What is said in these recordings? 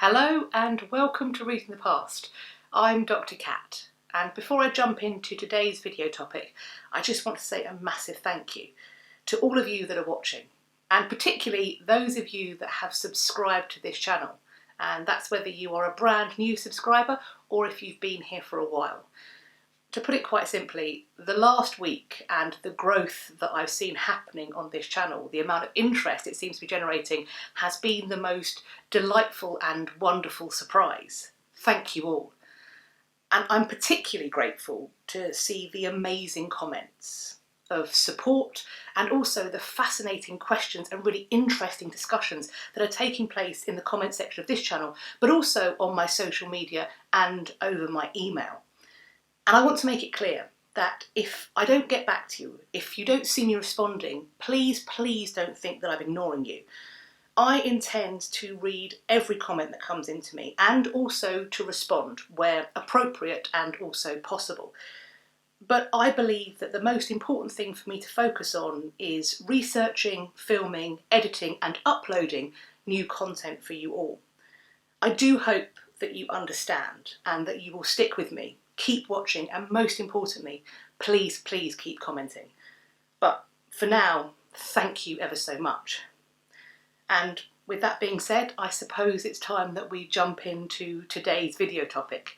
Hello and welcome to Reading the Past. I'm Dr. Cat, and before I jump into today's video topic, I just want to say a massive thank you to all of you that are watching, and particularly those of you that have subscribed to this channel, and that's whether you are a brand new subscriber or if you've been here for a while. To put it quite simply, the last week and the growth that I've seen happening on this channel, the amount of interest it seems to be generating, has been the most delightful and wonderful surprise. Thank you all. And I'm particularly grateful to see the amazing comments of support and also the fascinating questions and really interesting discussions that are taking place in the comment section of this channel, but also on my social media and over my email. And I want to make it clear that if I don't get back to you, if you don't see me responding, please don't think that I'm ignoring you. I intend to read every comment that comes into me and also to respond where appropriate and also possible. But I believe that the most important thing for me to focus on is researching, filming, editing and uploading new content for you all. I do hope that you understand and that you will stick with me. Keep watching and most importantly, please keep commenting. But for now, thank you ever so much. And with that being said, I suppose it's time that we jump into today's video topic.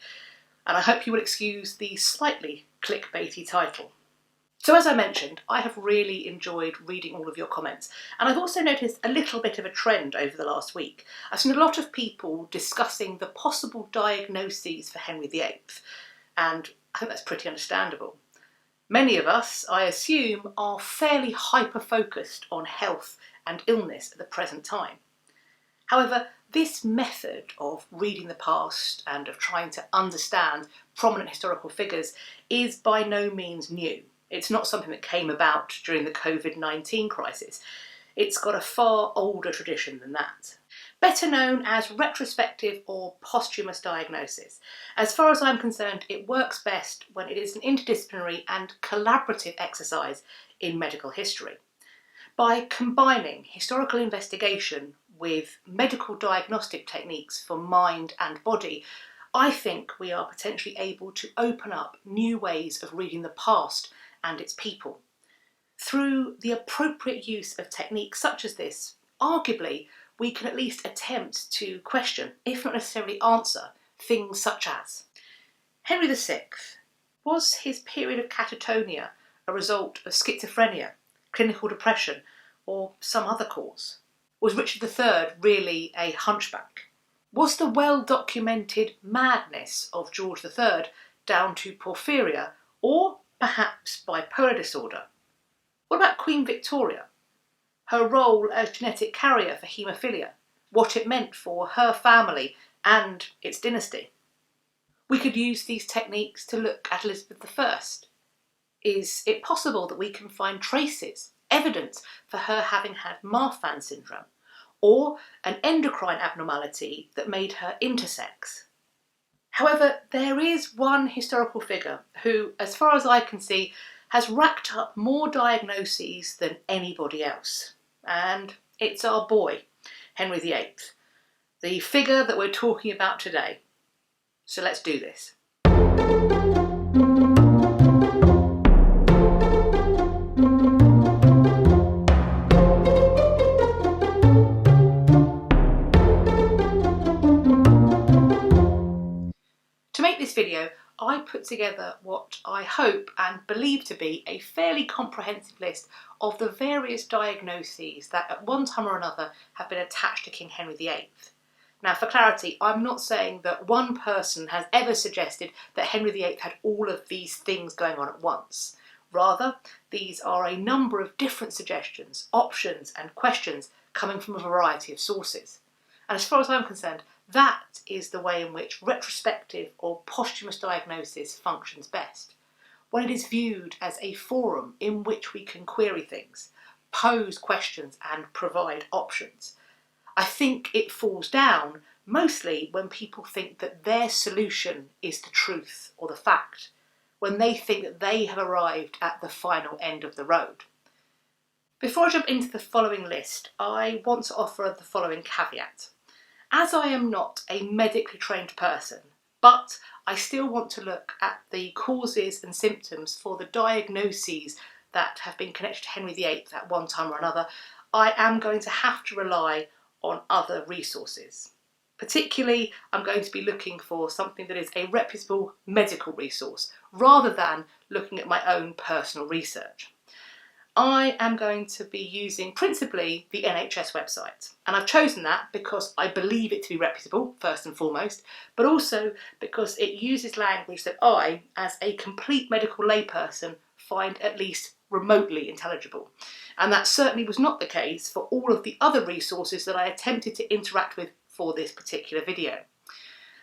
And I hope you will excuse the slightly clickbaity title. So as I mentioned, I have really enjoyed reading all of your comments, and I've also noticed a little bit of a trend over the last week. I've seen a lot of people discussing the possible diagnoses for Henry VIII. And I think that's pretty understandable. Many of us, I assume, are fairly hyper-focused on health and illness at the present time. However, this method of reading the past and of trying to understand prominent historical figures is by no means new. It's not something that came about during the COVID-19 crisis. It's got a far older tradition than that. Better known as retrospective or posthumous diagnosis. As far as I'm concerned, it works best when it is an interdisciplinary and collaborative exercise in medical history. By combining historical investigation with medical diagnostic techniques for mind and body, I think we are potentially able to open up new ways of reading the past and its people. Through the appropriate use of techniques such as this, arguably, we can at least attempt to question, if not necessarily answer, things such as: Henry VI, was his period of catatonia a result of schizophrenia, clinical depression, or some other cause? Was Richard III really a hunchback? Was the well-documented madness of George III down to porphyria, or perhaps bipolar disorder? What about Queen Victoria? Her role as genetic carrier for haemophilia, what it meant for her family and its dynasty. We could use these techniques to look at Elizabeth I. Is it possible that we can find traces, evidence for her having had Marfan syndrome, or an endocrine abnormality that made her intersex? However, there is one historical figure who, as far as I can see, has racked up more diagnoses than anybody else. And it's our boy, Henry VIII, the figure that we're talking about today. So let's do this. To make this video, I put together what I hope and believe to be a fairly comprehensive list of the various diagnoses that at one time or another have been attached to King Henry VIII. Now, for clarity, I'm not saying that one person has ever suggested that Henry VIII had all of these things going on at once. Rather, these are a number of different suggestions, options and questions coming from a variety of sources. And as far as I'm concerned, that is the way in which retrospective or posthumous diagnosis functions best, when it is viewed as a forum in which we can query things, pose questions and provide options. I think it falls down mostly when people think that their solution is the truth or the fact, when they think that they have arrived at the final end of the road. Before I jump into the following list, I want to offer the following caveat. As I am not a medically trained person, but I still want to look at the causes and symptoms for the diagnoses that have been connected to Henry VIII at one time or another, I am going to have to rely on other resources. Particularly, I'm going to be looking for something that is a reputable medical resource, rather than looking at my own personal research. I am going to be using principally the NHS website, and I've chosen that because I believe it to be reputable, first and foremost, but also because it uses language that I, as a complete medical layperson, find at least remotely intelligible. And that certainly was not the case for all of the other resources that I attempted to interact with for this particular video.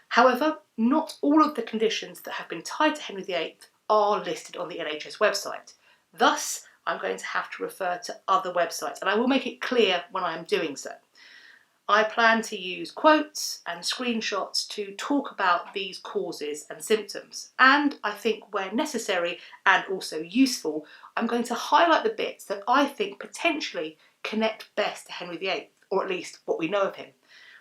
However, not all of the conditions that have been tied to Henry VIII are listed on the NHS website. Thus, I'm going to have to refer to other websites, and I will make it clear when I am doing so. I plan to use quotes and screenshots to talk about these causes and symptoms, and I think where necessary and also useful, I'm going to highlight the bits that I think potentially connect best to Henry VIII, or at least what we know of him,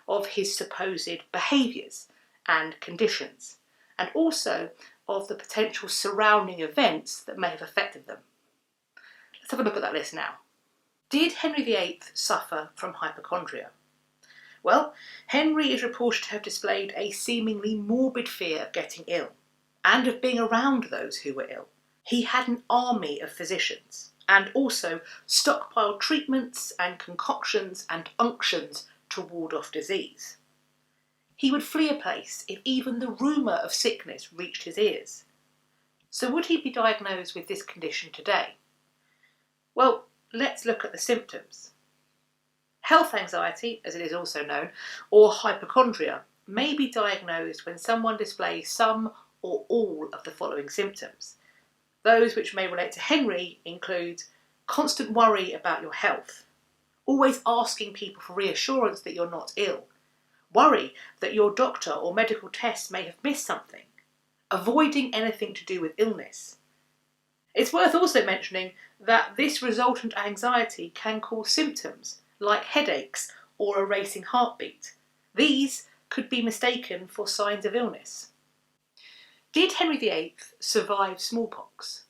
of his supposed behaviours and conditions, and also of the potential surrounding events that may have affected them. Let's have a look at that list now. Did Henry VIII suffer from hypochondria? Well, Henry is reported to have displayed a seemingly morbid fear of getting ill, and of being around those who were ill. He had an army of physicians, and also stockpiled treatments and concoctions and unctions to ward off disease. He would flee a place if even the rumour of sickness reached his ears. So would he be diagnosed with this condition today? Well, let's look at the symptoms. Health anxiety, as it is also known, or hypochondria, may be diagnosed when someone displays some or all of the following symptoms. Those which may relate to Henry include constant worry about your health, always asking people for reassurance that you're not ill, worry that your doctor or medical tests may have missed something, avoiding anything to do with illness. It's worth also mentioning that this resultant anxiety can cause symptoms like headaches or a racing heartbeat. These could be mistaken for signs of illness. Did Henry VIII survive smallpox?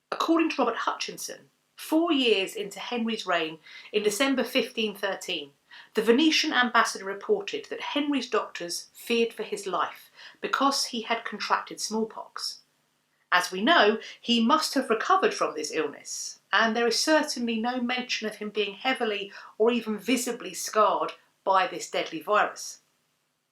According to Robert Hutchinson, 4 years into Henry's reign, in December 1513, the Venetian ambassador reported that Henry's doctors feared for his life because he had contracted smallpox. As we know, he must have recovered from this illness, and there is certainly no mention of him being heavily or even visibly scarred by this deadly virus.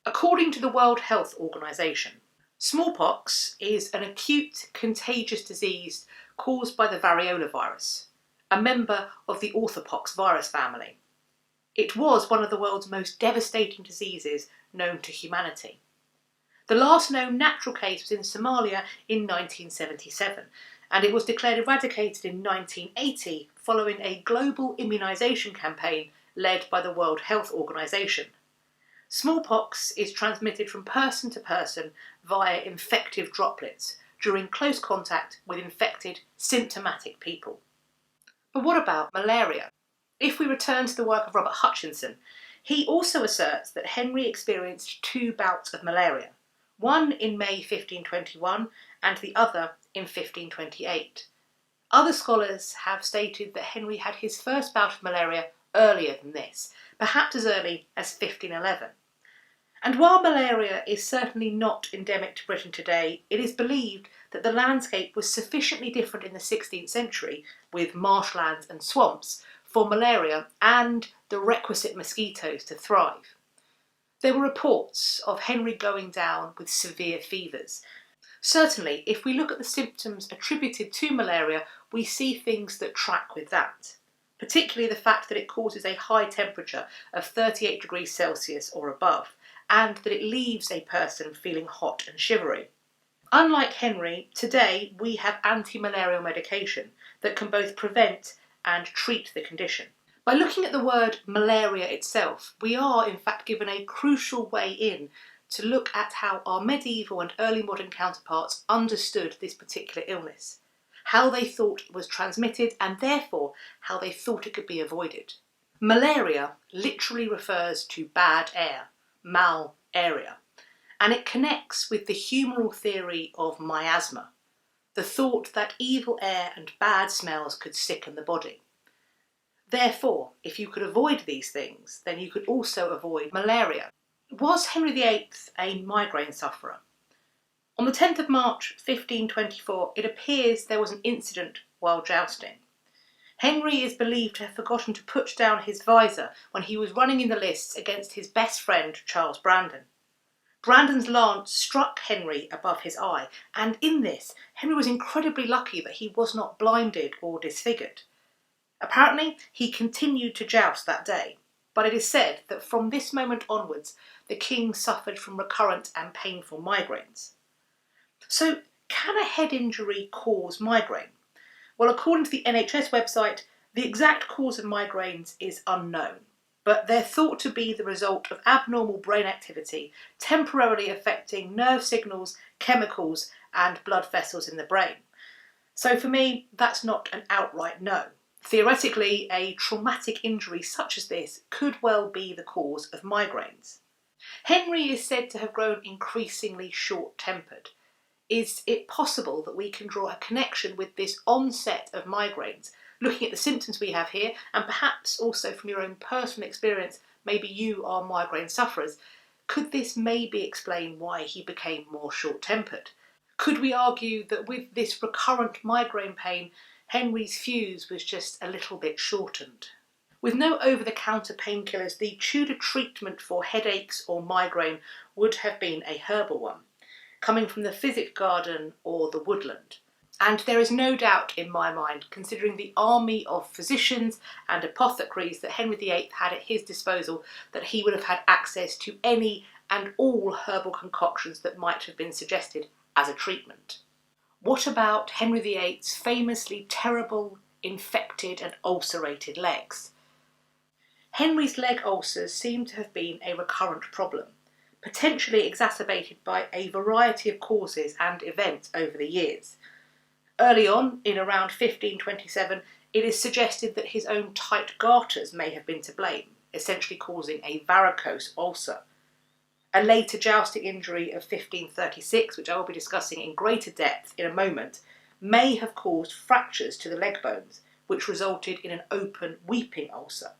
According to the World Health Organization, smallpox is an acute contagious disease caused by the variola virus, a member of the orthopox virus family. It was one of the world's most devastating diseases known to humanity. The last known natural case was in Somalia in 1977, and it was declared eradicated in 1980 following a global immunisation campaign led by the World Health Organization. Smallpox is transmitted from person to person via infective droplets during close contact with infected, symptomatic people. But what about malaria? If we return to the work of Robert Hutchinson, he also asserts that Henry experienced 2 bouts of malaria, one in May 1521 and the other in 1528. Other scholars have stated that Henry had his first bout of malaria earlier than this, perhaps as early as 1511. And while malaria is certainly not endemic to Britain today, it is believed that the landscape was sufficiently different in the 16th century, with marshlands and swamps, for malaria and the requisite mosquitoes to thrive. There were reports of Henry going down with severe fevers. Certainly, if we look at the symptoms attributed to malaria, we see things that track with that, particularly the fact that it causes a high temperature of 38 degrees Celsius or above, and that it leaves a person feeling hot and shivery. Unlike Henry, today we have anti-malarial medication that can both prevent and treat the condition. By looking at the word malaria itself, we are in fact given a crucial way in to look at how our medieval and early modern counterparts understood this particular illness, how they thought it was transmitted, and therefore how they thought it could be avoided. Malaria literally refers to bad air, Malaria, and it connects with the humoral theory of miasma, the thought that evil air and bad smells could sicken the body. Therefore, if you could avoid these things, then you could also avoid malaria. Was Henry VIII a migraine sufferer? On the 10th of March 1524, it appears there was an incident while jousting. Henry is believed to have forgotten to put down his visor when he was running in the lists against his best friend Charles Brandon. Brandon's lance struck Henry above his eye, and in this, Henry was incredibly lucky that he was not blinded or disfigured. Apparently, he continued to joust that day, but it is said that from this moment onwards, the king suffered from recurrent and painful migraines. So, can a head injury cause migraine? Well, according to the NHS website, the exact cause of migraines is unknown, but they're thought to be the result of abnormal brain activity temporarily affecting nerve signals, chemicals, and blood vessels in the brain. So for me, that's not an outright no. Theoretically, a traumatic injury such as this could well be the cause of migraines. Henry is said to have grown increasingly short-tempered. Is it possible that we can draw a connection with this onset of migraines, looking at the symptoms we have here, and perhaps also from your own personal experience, maybe you are migraine sufferers? Could this maybe explain why he became more short-tempered? Could we argue that with this recurrent migraine pain, Henry's fuse was just a little bit shortened? With no over-the-counter painkillers, the Tudor treatment for headaches or migraine would have been a herbal one, coming from the physic garden or the woodland. And there is no doubt in my mind, considering the army of physicians and apothecaries that Henry VIII had at his disposal, that he would have had access to any and all herbal concoctions that might have been suggested as a treatment. What about Henry VIII's famously terrible, infected and ulcerated legs? Henry's leg ulcers seem to have been a recurrent problem, potentially exacerbated by a variety of causes and events over the years. Early on, in around 1527, it is suggested that his own tight garters may have been to blame, essentially causing a varicose ulcer. A later jousting injury of 1536, which I will be discussing in greater depth in a moment, may have caused fractures to the leg bones, which resulted in an open weeping ulcer.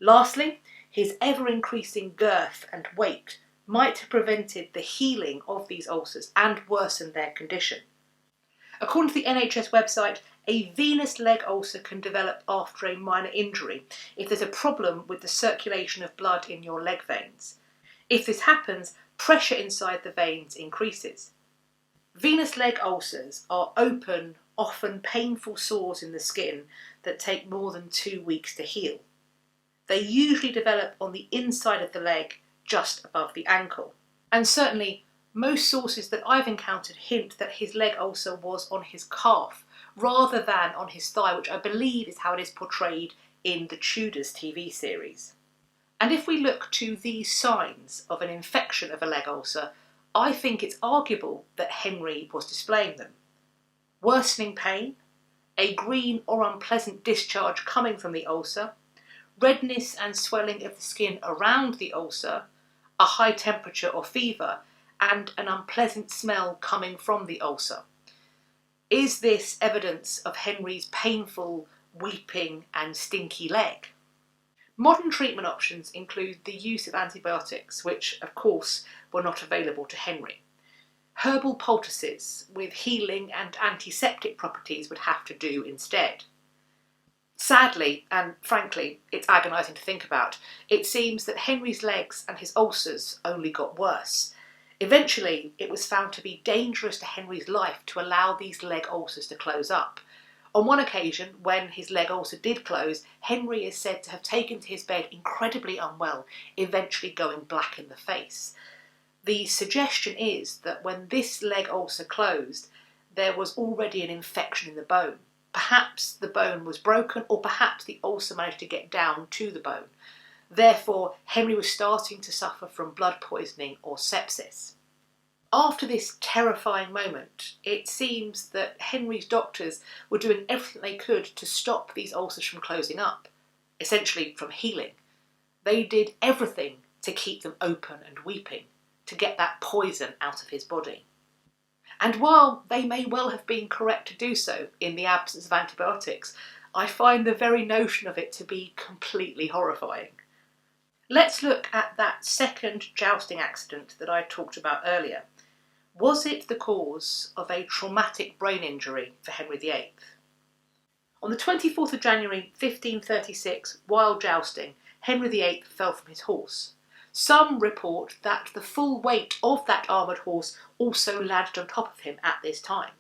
Lastly, his ever-increasing girth and weight might have prevented the healing of these ulcers and worsened their condition. According to the NHS website, a venous leg ulcer can develop after a minor injury if there's a problem with the circulation of blood in your leg veins. If this happens, pressure inside the veins increases. Venous leg ulcers are open, often painful sores in the skin that take more than 2 weeks to heal. They usually develop on the inside of the leg, just above the ankle. And certainly, most sources that I've encountered hint that his leg ulcer was on his calf, rather than on his thigh, which I believe is how it is portrayed in the Tudors TV series. And if we look to these signs of an infection of a leg ulcer, I think it's arguable that Henry was displaying them. Worsening pain, a green or unpleasant discharge coming from the ulcer, redness and swelling of the skin around the ulcer, a high temperature or fever, and an unpleasant smell coming from the ulcer. Is this evidence of Henry's painful, weeping and stinky leg? Modern treatment options include the use of antibiotics, which of course were not available to Henry. Herbal poultices with healing and antiseptic properties would have to do instead. Sadly, and frankly, it's agonising to think about, it seems that Henry's legs and his ulcers only got worse. Eventually, it was found to be dangerous to Henry's life to allow these leg ulcers to close up. On one occasion, when his leg ulcer did close, Henry is said to have taken to his bed incredibly unwell, eventually going black in the face. The suggestion is that when this leg ulcer closed, there was already an infection in the bone. Perhaps the bone was broken, or perhaps the ulcer managed to get down to the bone. Therefore, Henry was starting to suffer from blood poisoning or sepsis. After this terrifying moment, it seems that Henry's doctors were doing everything they could to stop these ulcers from closing up, essentially from healing. They did everything to keep them open and weeping, to get that poison out of his body. And while they may well have been correct to do so in the absence of antibiotics, I find the very notion of it to be completely horrifying. Let's look at that second jousting accident that I talked about earlier. Was it the cause of a traumatic brain injury for Henry VIII? On the 24th of January 1536, while jousting, Henry VIII fell from his horse. Some report that the full weight of that armoured horse also landed on top of him at this time.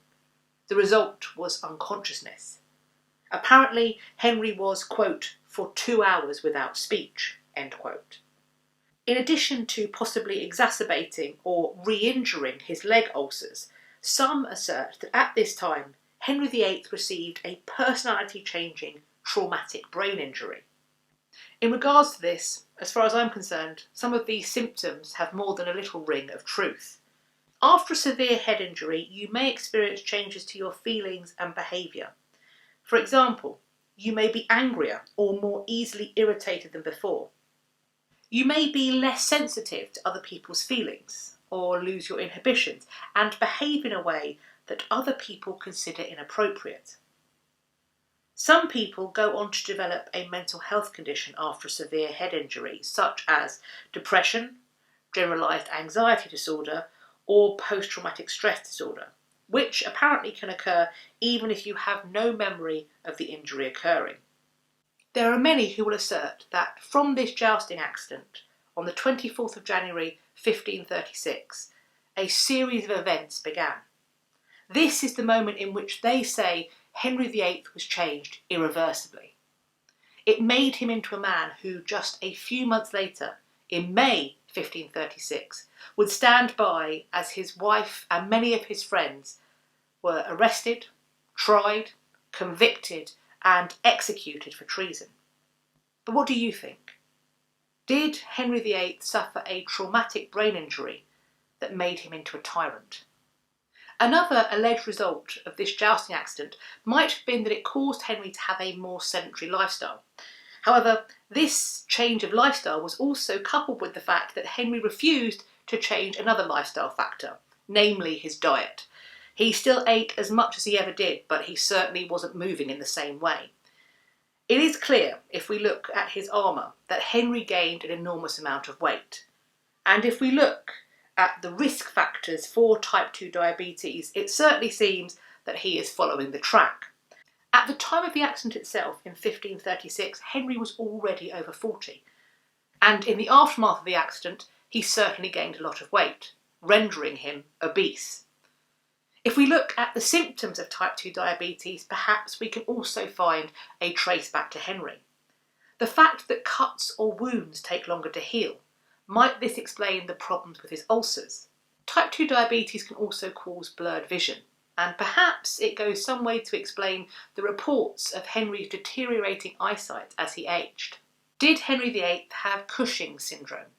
The result was unconsciousness. Apparently, Henry was, quote, for 2 hours without speech, end quote. In addition to possibly exacerbating or re-injuring his leg ulcers, some assert that at this time, Henry VIII received a personality-changing traumatic brain injury. In regards to this, as far as I'm concerned, some of these symptoms have more than a little ring of truth. After a severe head injury, you may experience changes to your feelings and behaviour. For example, you may be angrier or more easily irritated than before. You may be less sensitive to other people's feelings, or lose your inhibitions, and behave in a way that other people consider inappropriate. Some people go on to develop a mental health condition after a severe head injury, such as depression, generalised anxiety disorder, or post-traumatic stress disorder, which apparently can occur even if you have no memory of the injury occurring. There are many who will assert that from this jousting accident, on the 24th of January 1536, a series of events began. This is the moment in which they say Henry VIII was changed irreversibly. It made him into a man who just a few months later, in May 1536, would stand by as his wife and many of his friends were arrested, tried, convicted and executed for treason. But what do you think? Did Henry VIII suffer a traumatic brain injury that made him into a tyrant? Another alleged result of this jousting accident might have been that it caused Henry to have a more sedentary lifestyle. However, this change of lifestyle was also coupled with the fact that Henry refused to change another lifestyle factor, namely his diet. He still ate as much as he ever did, but he certainly wasn't moving in the same way. It is clear, if we look at his armour, that Henry gained an enormous amount of weight. And if we look at the risk factors for type 2 diabetes, it certainly seems that he is following the track. At the time of the accident itself, in 1536, Henry was already over 40. And in the aftermath of the accident, he certainly gained a lot of weight, rendering him obese. If we look at the symptoms of type 2 diabetes, perhaps we can also find a trace back to Henry. The fact that cuts or wounds take longer to heal, might this explain the problems with his ulcers? Type 2 diabetes can also cause blurred vision, and perhaps it goes some way to explain the reports of Henry's deteriorating eyesight as he aged. Did Henry VIII have Cushing syndrome?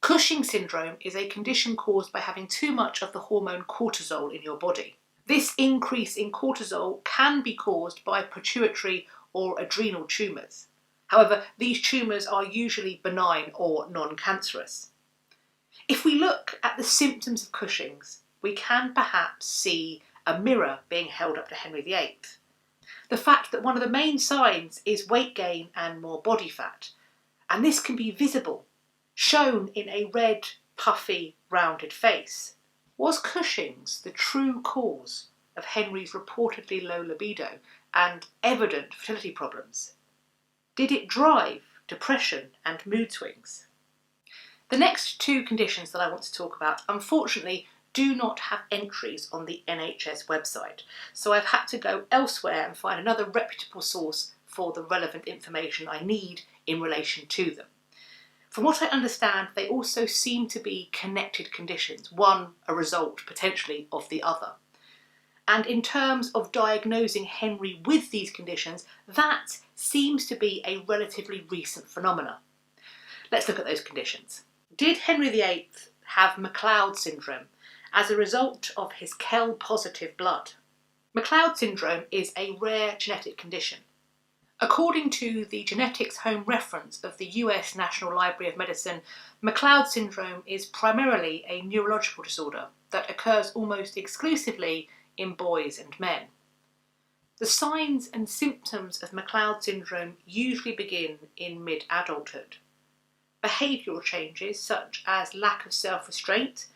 Cushing syndrome is a condition caused by having too much of the hormone cortisol in your body. This increase in cortisol can be caused by pituitary or adrenal tumours. However, these tumours are usually benign or non-cancerous. If we look at the symptoms of Cushing's, we can perhaps see a mirror being held up to Henry VIII. The fact that one of the main signs is weight gain and more body fat, and this can be visible, shown in a red, puffy, rounded face. Was Cushing's the true cause of Henry's reportedly low libido and evident fertility problems? Did it drive depression and mood swings? The next two conditions that I want to talk about, unfortunately, do not have entries on the NHS website, so I've had to go elsewhere and find another reputable source for the relevant information I need in relation to them. From what I understand, they also seem to be connected conditions, one a result potentially of the other. And in terms of diagnosing Henry with these conditions, that seems to be a relatively recent phenomenon. Let's look at those conditions. Did Henry VIII have McLeod syndrome as a result of his KEL-positive blood? McLeod syndrome is a rare genetic condition. According to the Genetics Home Reference of the US National Library of Medicine, McLeod syndrome is primarily a neurological disorder that occurs almost exclusively in boys and men. The signs and symptoms of McLeod syndrome usually begin in mid-adulthood. Behavioural changes such as lack of self-restraint,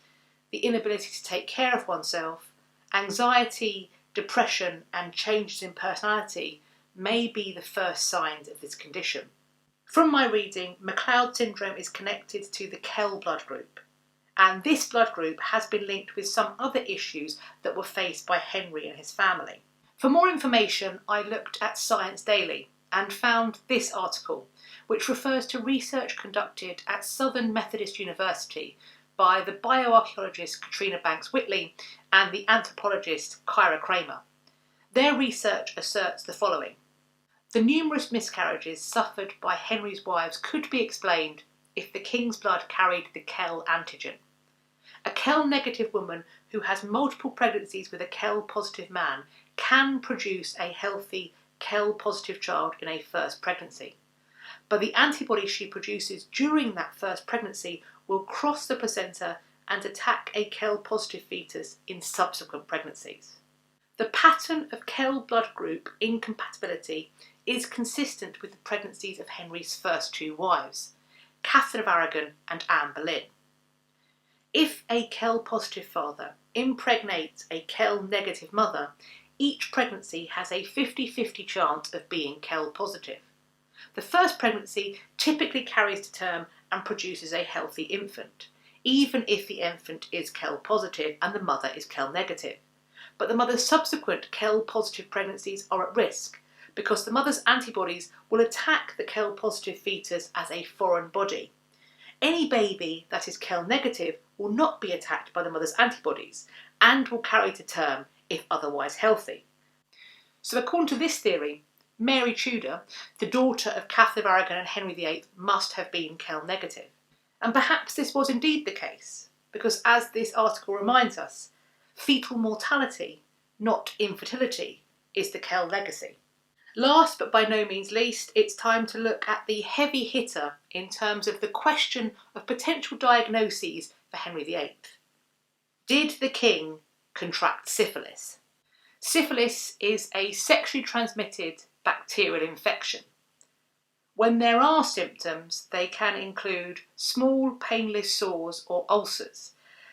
the inability to take care of oneself, anxiety, depression and changes in personality may be the first signs of this condition. From my reading, McLeod syndrome is connected to the Kell blood group, and this blood group has been linked with some other issues that were faced by Henry and his family. For more information, I looked at Science Daily and found this article, which refers to research conducted at Southern Methodist University by the bioarchaeologist Katrina Banks-Whitley and the anthropologist Kyra Kramer. Their research asserts the following. The numerous miscarriages suffered by Henry's wives could be explained if the king's blood carried the Kell antigen. A Kell-negative woman who has multiple pregnancies with a Kell-positive man can produce a healthy Kell-positive child in a first pregnancy. But the antibodies she produces during that first pregnancy will cross the placenta and attack a Kell-positive fetus in subsequent pregnancies. The pattern of Kell blood group incompatibility is consistent with the pregnancies of Henry's first two wives, Catherine of Aragon and Anne Boleyn. If a Kell-positive father impregnates a Kell-negative mother, each pregnancy has a 50-50 chance of being Kell-positive. The first pregnancy typically carries to term and produces a healthy infant, even if the infant is Kell-positive and the mother is Kell-negative. But the mother's subsequent Kell-positive pregnancies are at risk because the mother's antibodies will attack the Kell-positive fetus as a foreign body. Any baby that is Kell-negative will not be attacked by the mother's antibodies and will carry to term if otherwise healthy. So according to this theory, Mary Tudor, the daughter of Catherine of Aragon and Henry VIII, must have been Kell-negative. And perhaps this was indeed the case, because as this article reminds us, fetal mortality, not infertility, is the Kell legacy. Last but by no means least, it's time to look at the heavy hitter in terms of the question of potential diagnoses for Henry VIII. Did the king contract syphilis? Syphilis is a sexually transmitted bacterial infection. When there are symptoms, they can include small, painless sores or ulcers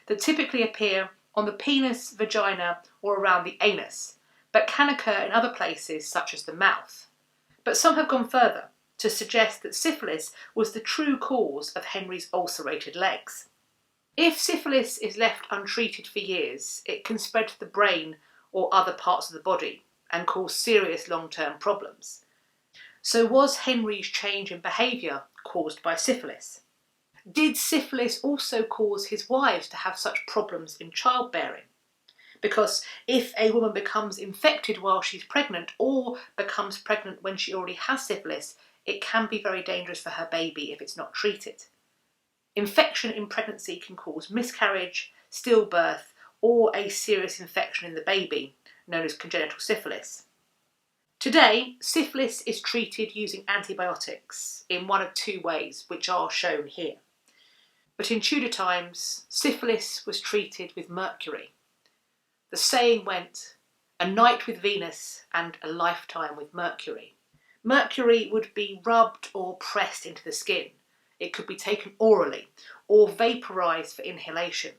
that typically appear on the penis, vagina or around the anus, but can occur in other places such as the mouth. But some have gone further to suggest that syphilis was the true cause of Henry's ulcerated legs. If syphilis is left untreated for years, it can spread to the brain or other parts of the body and cause serious long-term problems. So was Henry's change in behaviour caused by syphilis? Did syphilis also cause his wives to have such problems in childbearing? Because if a woman becomes infected while she's pregnant or becomes pregnant when she already has syphilis, it can be very dangerous for her baby if it's not treated. Infection in pregnancy can cause miscarriage, stillbirth, or a serious infection in the baby, known as congenital syphilis. Today, syphilis is treated using antibiotics in one of two ways, which are shown here. But in Tudor times, syphilis was treated with mercury. The saying went, "A night with Venus and a lifetime with Mercury." Mercury would be rubbed or pressed into the skin. It could be taken orally or vaporised for inhalation.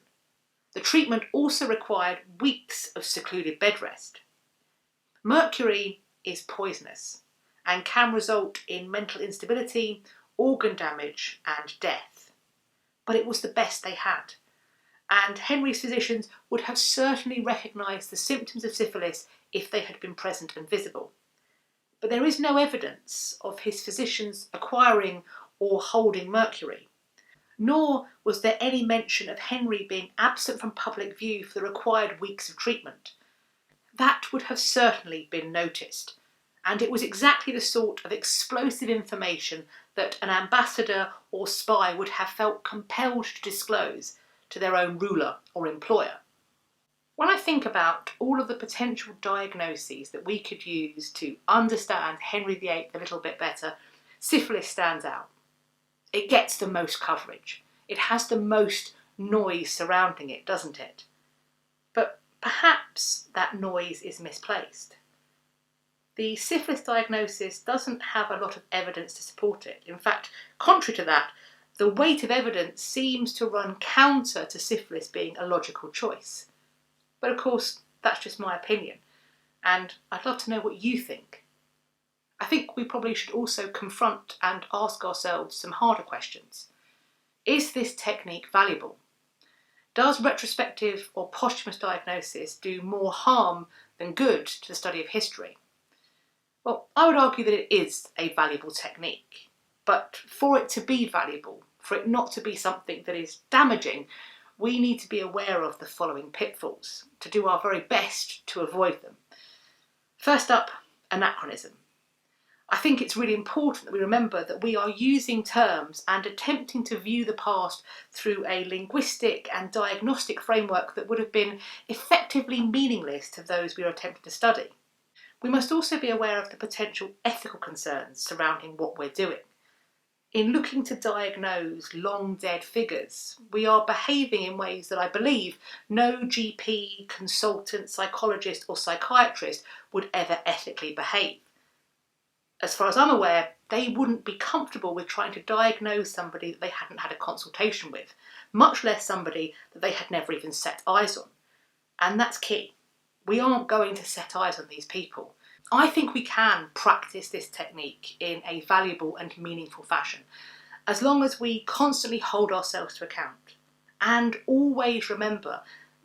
The treatment also required weeks of secluded bed rest. Mercury is poisonous and can result in mental instability, organ damage and death. But it was the best they had, and Henry's physicians would have certainly recognised the symptoms of syphilis if they had been present and visible. But there is no evidence of his physicians acquiring or holding mercury, nor was there any mention of Henry being absent from public view for the required weeks of treatment. That would have certainly been noticed, and it was exactly the sort of explosive information that an ambassador or spy would have felt compelled to disclose to their own ruler or employer. When I think about all of the potential diagnoses that we could use to understand Henry VIII a little bit better, syphilis stands out. It gets the most coverage. It has the most noise surrounding it, doesn't it? But perhaps that noise is misplaced. The syphilis diagnosis doesn't have a lot of evidence to support it. In fact, contrary to that, the weight of evidence seems to run counter to syphilis being a logical choice. But of course, that's just my opinion, and I'd love to know what you think. I think we probably should also confront and ask ourselves some harder questions. Is this technique valuable? Does retrospective or posthumous diagnosis do more harm than good to the study of history? Well, I would argue that it is a valuable technique, but for it to be valuable, for it not to be something that is damaging, we need to be aware of the following pitfalls, to do our very best to avoid them. First up, anachronism. I think it's really important that we remember that we are using terms and attempting to view the past through a linguistic and diagnostic framework that would have been effectively meaningless to those we are attempting to study. We must also be aware of the potential ethical concerns surrounding what we're doing. In looking to diagnose long dead figures, we are behaving in ways that I believe no GP, consultant, psychologist or psychiatrist would ever ethically behave. As far as I'm aware, they wouldn't be comfortable with trying to diagnose somebody that they hadn't had a consultation with, much less somebody that they had never even set eyes on. And that's key. We aren't going to set eyes on these people. I think we can practice this technique in a valuable and meaningful fashion, as long as we constantly hold ourselves to account and always remember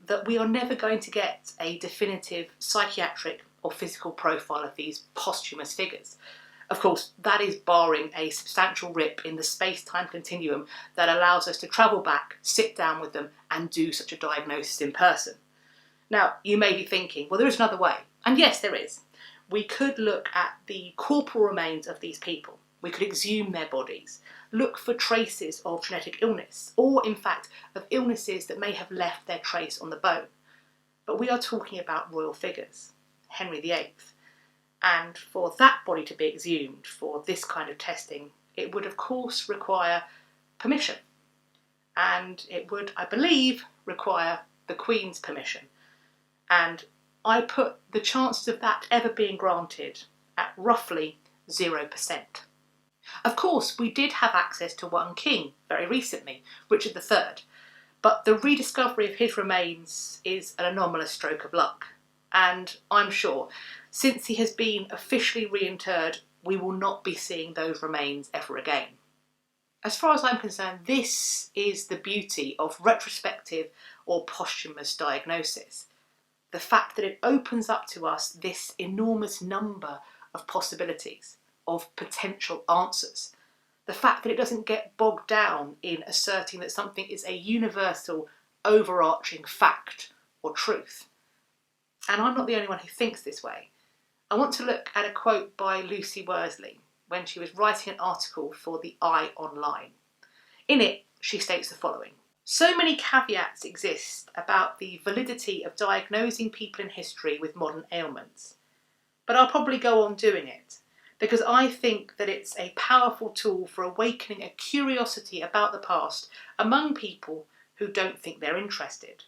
that we are never going to get a definitive psychiatric or physical profile of these posthumous figures. Of course, that is barring a substantial rip in the space-time continuum that allows us to travel back, sit down with them and do such a diagnosis in person. Now, you may be thinking, well, there is another way. And yes, there is. We could look at the corporal remains of these people. We could exhume their bodies, look for traces of genetic illness, or in fact of illnesses that may have left their trace on the bone. But we are talking about royal figures, Henry VIII. And for that body to be exhumed for this kind of testing, it would of course require permission. And it would, I believe, require the Queen's permission. And I put the chances of that ever being granted at roughly 0%. Of course, we did have access to one king very recently, Richard III, but the rediscovery of his remains is an anomalous stroke of luck. And I'm sure, since he has been officially reinterred, we will not be seeing those remains ever again. As far as I'm concerned, this is the beauty of retrospective or posthumous diagnosis. The fact that it opens up to us this enormous number of possibilities, of potential answers. The fact that it doesn't get bogged down in asserting that something is a universal, overarching fact or truth. And I'm not the only one who thinks this way. I want to look at a quote by Lucy Worsley when she was writing an article for the Eye Online. In it, she states the following: "So many caveats exist about the validity of diagnosing people in history with modern ailments. But I'll probably go on doing it, because I think that it's a powerful tool for awakening a curiosity about the past among people who don't think they're interested.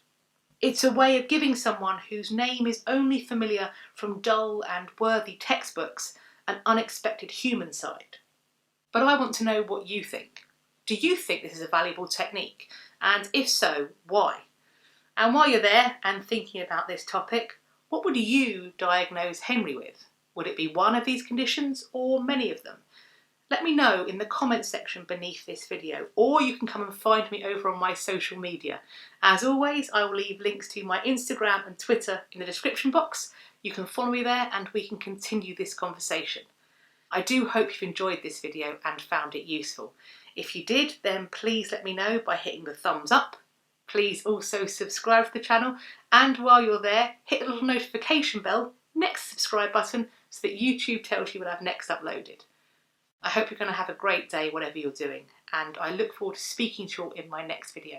It's a way of giving someone whose name is only familiar from dull and worthy textbooks an unexpected human side." But I want to know what you think. Do you think this is a valuable technique? And if so, why? And while you're there and thinking about this topic, what would you diagnose Henry with? Would it be one of these conditions or many of them? Let me know in the comments section beneath this video, or you can come and find me over on my social media. As always, I will leave links to my Instagram and Twitter in the description box. You can follow me there and we can continue this conversation. I do hope you've enjoyed this video and found it useful. If you did, then please let me know by hitting the thumbs up. Please also subscribe to the channel, and while you're there, hit the little notification bell next to the subscribe button so that YouTube tells you when I've next uploaded. I hope you're going to have a great day whatever you're doing, and I look forward to speaking to you all in my next video.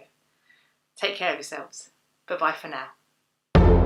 Take care of yourselves. Bye bye for now.